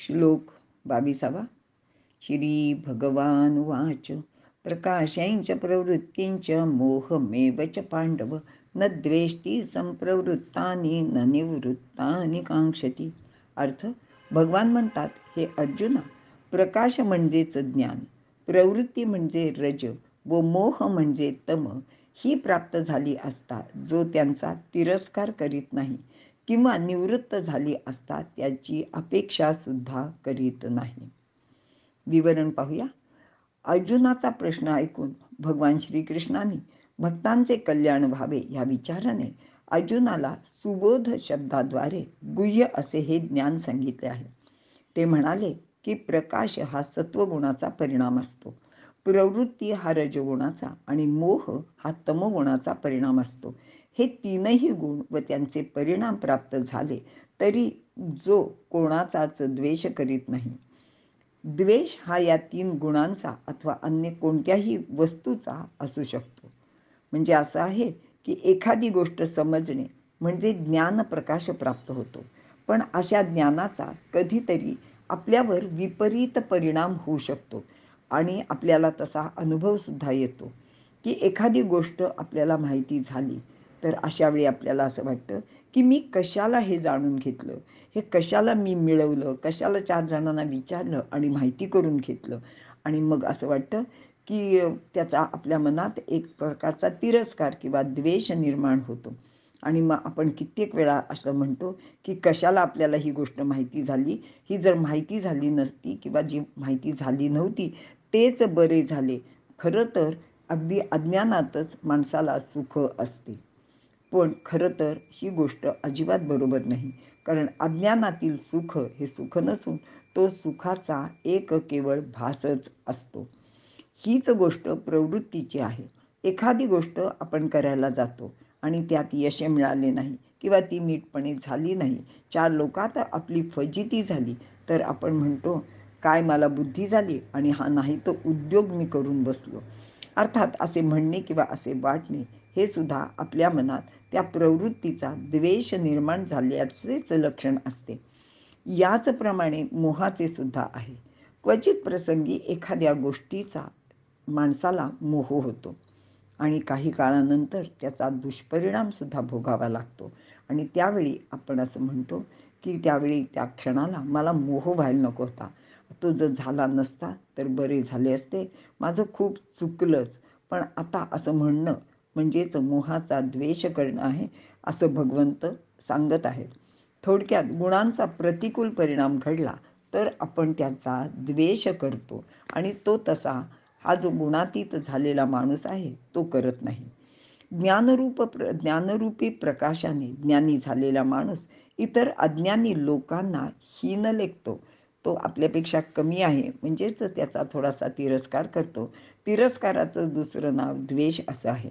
श्लोक 22. श्री भगवान उवाच प्रकाशैंच प्रवृत्तींच मोहमेव च पांडव न द्वेष्टी संप्रवृत्तानि न निवृत्तानि कांक्षती. अर्थ, भगवान म्हणतात, हे अर्जुना, प्रकाश म्हणजेच ज्ञान, प्रवृत्ती म्हणजे रज व मोह म्हणजे तम ही प्राप्त झाली असता जो त्यांचा तिरस्कार करीत नाही किंवा निवृत्त झाली असता त्याची अपेक्षा सुद्धा करीत नाही. विवरण पाहूया. अर्जुनाचा प्रश्न ऐकून भगवान श्रीकृष्णाने भक्तांचे कल्याण व्हावे या विचाराने अर्जुनाला सुबोध शब्दाद्वारे गुह्य असे हे ज्ञान सांगितले आहे. ते म्हणाले की प्रकाश हा सत्वगुणाचा परिणाम असतो, प्रवृत्ती हा रजगुणाचा आणि मोह हा तमोगुणाचा परिणाम असतो. हे तीनही गुण व त्यांचे परिणाम प्राप्त झाले तरी जो कोणाचाच द्वेष करीत नाही. द्वेष हा या तीन गुणांचा अथवा अन्य कोणत्याही वस्तूचा असू शकतो. म्हणजे असं आहे की एखादी गोष्ट समजणे म्हणजे ज्ञान प्रकाश प्राप्त होतो, पण अशा ज्ञानाचा कधीतरी आपल्यावर विपरीत परिणाम होऊ शकतो आणि आपल्याला तसा अनुभव सुद्धा येतो की एखादी गोष्ट आपल्याला माहिती झाली तर अशा वेळी आपल्याला असं वाटतं की मी कशाला हे जाणून घेतलं, हे कशाला मी मिळवलं, कशाला 4 जणांना विचारलं आणि माहिती करून घेतलं. आणि मग असं वाटतं की त्याचा आपल्या मनात एक प्रकारचा तिरस्कार किंवा द्वेष निर्माण होतो. आणि मग आपण कित्येक वेळा असं म्हणतो की कशाला आपल्याला ही गोष्ट माहिती झाली, ही जर माहिती झाली नसती किंवा जी माहिती झाली नव्हती तेच बरे झाले. खरं तर अगदी अज्ञानातच माणसाला सुख असते, पण खरं तर ही गोष्ट अजिबात बरोबर नाही. कारण अज्ञानातील सुख हे सुख नसून तो सुखाचा एक केवळ भासच असतो. हीच गोष्ट प्रवृत्तीची आहे. एखादी गोष्ट आपण करायला जातो आणि त्यात यश मिळाले नाही किंवा ती नीटपणे झाली नाही, 4 लोकात आपली फजिती झाली, तर आपण म्हणतो, काय मला बुद्धी झाली आणि हा नाही तो उद्योग मी करून बसलो. अर्थात असे म्हणणे किंवा असे वाटणे हे सुद्धा आपल्या मनात त्या प्रवृत्तीचा द्वेष निर्माण झाल्याचेच लक्षण असते. याचप्रमाणे मोहाचे सुद्धा आहे. क्वचित प्रसंगी एखाद्या गोष्टीचा माणसाला मोह होतो आणि काही काळानंतर त्याचा दुष्परिणाम सुद्धा भोगावा लागतो आणि त्यावेळी आपण असं म्हणतो की त्यावेळी त्या क्षणाला मला मोह व्हायला नको होता, तो जर झाला नसता तर बरे झाले असते, माझं खूप चुकलंच. पण आता असं म्हणणं म्हणजेच मोहाचा द्वेष करणं आहे असं भगवंत सांगत आहेत. थोडक्यात गुणांचा प्रतिकूल परिणाम घडला तर आपण त्याचा द्वेष करतो आणि तो तसा हा जो गुणातीत झालेला माणूस आहे तो करत नाही. ज्ञानरूपी प्रकाशाने ज्ञानी झालेला माणूस इतर अज्ञानी लोकांना हीन लेखतो. तो आपल्यापेक्षा कमी आहे म्हणजेच त्याचा थोडासा तिरस्कार करतो. तिरस्काराचं दुसरं नाव द्वेष असं आहे.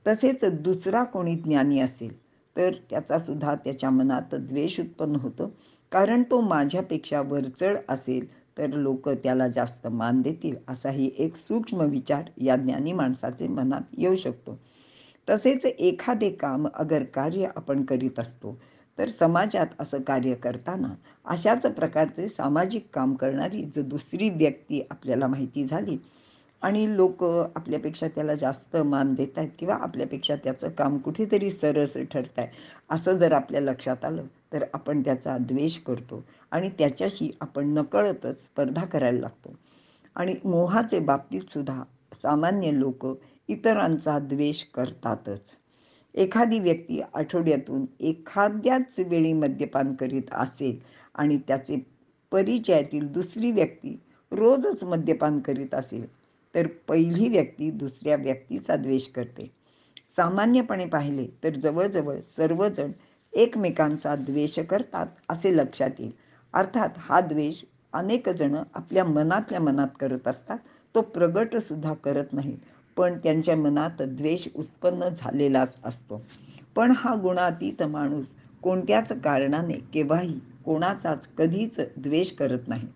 तसेच दुसरा कोणी ज्ञानी असेल तर त्याचा सुद्धा त्याच्या मनात द्वेष उत्पन्न होतो, कारण तो माझ्यापेक्षा वरचढ असेल तर लोक त्याला जास्त मान देतील असाही एक सूक्ष्म विचार या ज्ञानी माणसाचे मनात येऊ शकतो. तसेच एखादे काम अगर कार्य आपण करीत असतो तर समाजात असं कार्य करताना अशाच प्रकारचे सामाजिक काम करणारी जर दुसरी व्यक्ती आपल्याला माहिती झाली आणि लोक आपल्यापेक्षा त्याला जास्त मान देत आहेत किंवा आपल्यापेक्षा त्याचं काम कुठेतरी सरस ठरत आहे असं जर आपल्या लक्षात आलं तर आपण त्याचा द्वेष करतो आणि त्याच्याशी आपण नकळतच स्पर्धा करायला लागतो. आणि मोहाचे बाबतीत सुद्धा सामान्य लोक इतरांचा द्वेष करतातच. एखादी व्यक्ती आठवड्यातून एखाद्याच वेळी मद्यपान करीत असेल आणि त्याचे परिचयातील दुसरी व्यक्ती रोजच मद्यपान करीत असेल तर पहिली व्यक्ती दुसऱ्या व्यक्तीचा द्वेष करते. सामान्यपणे पाहिले तर जवळजवळ सर्वजण एकमेकांचा द्वेष करतात असे लक्षात येईल. अर्थात हा द्वेष अनेक जण आपल्या मनातल्या मनात करत असतात, तो प्रगट सुद्धा करत नाहीत, पण त्यांच्या मनात द्वेष उत्पन्न झालेलाच असतो. पण हा गुणातीत माणूस कोणत्याच कारणाने केव्हाही कोणाचाच कधीच द्वेष करत नाही,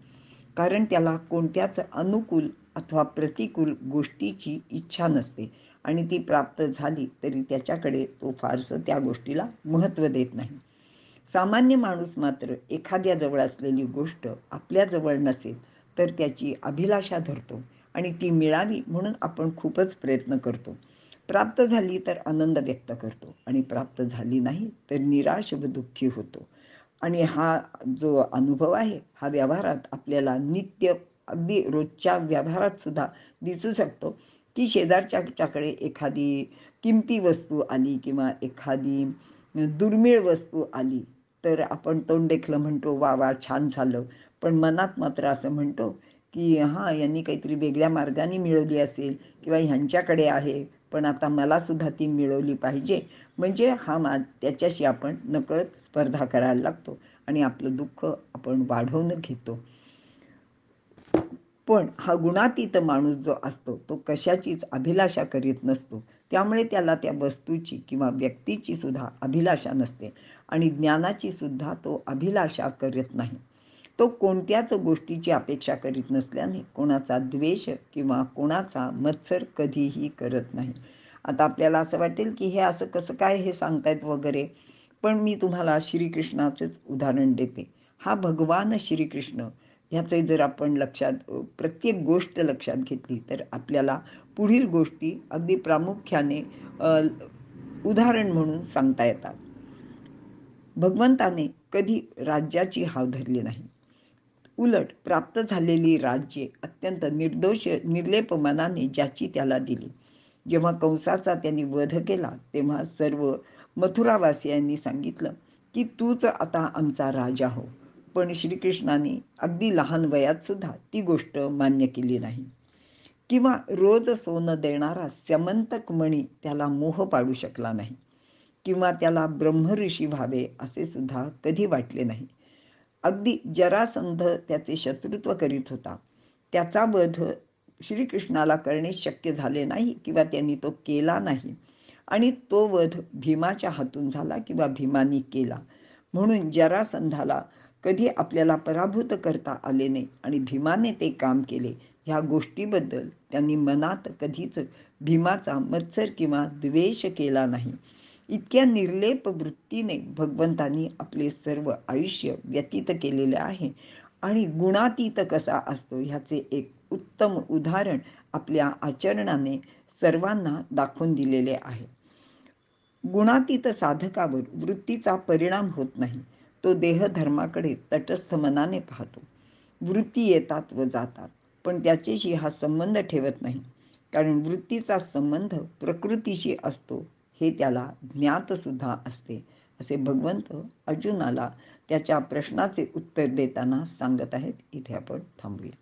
कारण त्याला कोणत्याच अनुकूल अथवा प्रतिकूल गोष्टीची इच्छा नसते आणि ती प्राप्त झाली तरी त्याच्याकडे तो फारसं त्या गोष्टीला महत्त्व देत नाही. सामान्य माणूस मात्र एखाद्याजवळ असलेली गोष्ट आपल्याजवळ नसेल तर त्याची अभिलाषा धरतो आणि ती मिळावी म्हणून आपण खूपच प्रयत्न करतो. प्राप्त झाली तर आनंद व्यक्त करतो आणि प्राप्त झाली नाही तर निराश व दुःखी होतो. आणि हा जो अनुभव आहे हा व्यवहारात आपल्याला नित्य अगदी रोजच्या व्यवहारात सुद्धा दिसू शकतो, की शेजारच्याकडे एखादी किमती वस्तू आली किंवा एखादी दुर्मिळ वस्तू आली तर आपण तोंड देखलं म्हणतो, वा वा छान झालं. पण मनात मात्र असं म्हणतो की हां, यांनी काहीतरी वेगळ्या मार्गाने मिळवली असेल किंवा ह्यांच्याकडे आहे, पण आता मला सुद्धा ती मिळवली पाहिजे. म्हणजे त्याच्याशी आपण नकळत स्पर्धा करायला लागतो आणि आपलं दुःख आपण वाढवून घेतो. पण हा गुणातीत माणूस जो असतो तो कशाचीच अभिलाषा करीत नसतो. त्यामुळे त्याला त्या वस्तूची किंवा व्यक्तीची सुद्धा अभिलाषा नसते आणि ज्ञानाची सुद्धा तो अभिलाषा करत नाही. तो कोणत्याच गोष्टीची अपेक्षा करीत नसल्याने कोणाचा द्वेष किंवा कोणाचा मत्सर कधीही करत नाही. आता आपल्याला असं वाटेल की हे असं कसं काय हे सांगतायत वगैरे, पण मी तुम्हाला श्रीकृष्णाचंच उदाहरण देते. हा भगवान श्रीकृष्ण ह्याचे जर आपण प्रत्येक गोष्ट लक्षात घेतली तर आपल्याला पुढील गोष्टी अगदी प्रामुख्याने उदाहरण म्हणून सांगता येतात. भगवंताने कधी राज्याची हाव धरली नाही. उलट प्राप्त झालेली राज्ये अत्यंत निर्दोष निर्लेप मनाने ज्याची त्याला दिली. जेव्हा कंसाचा त्यांनी वध केला तेव्हा सर्व मथुरावासियांनी सांगितलं की तूच आता आमचा राजा हो. पण श्रीकृष्णाने अगदी लहान वयात सुद्धा ती गोष्ट मान्य केली नाही. किंवा रोज सोनं देणारा स्यमंतक मणी त्याला मोह पाडू शकला नाही किंवा त्याला ब्रह्मऋषी व्हावे असे सुद्धा कधी वाटले नाही. अगदी जरासंध त्याचे शत्रुत्व करीत होता. त्याचा वध श्रीकृष्णाला करणे शक्य झाले नाही किंवा त्यांनी तो केला नाही आणि तो वध भीमाच्या हातून झाला किंवा भीमानी केला. म्हणून जरासंधाला कधी आपल्याला पराभूत करता आले नाही आणि भीमाने ते काम केले ह्या गोष्टीबद्दल त्यांनी मनात कधीच भीमाचा मत्सर किंवा द्वेष केला नाही. इतक्या निर्लेप वृत्तीने भगवंतांनी आपले सर्व आयुष्य व्यतीत केलेले आहे आणि गुणातीत कसा असतो ह्याचे एक उत्तम उदाहरण आपल्या आचरणाने सर्वांना दाखवून दिलेले आहे. गुणातीत साधकावर वृत्तीचा परिणाम होत नाही. तो देहधर्माकडे तटस्थ मनाने पाहतो. वृत्ती येतात व जातात, पण त्याच्याशी हा संबंध ठेवत नाही, कारण वृत्तीचा संबंध प्रकृतीशी असतो हे त्याला ज्ञात सुद्धा असते, असे भगवंत अर्जुनाला त्याच्या प्रश्नाचे उत्तर देताना सांगत आहेत. इथे आपण थांबूया.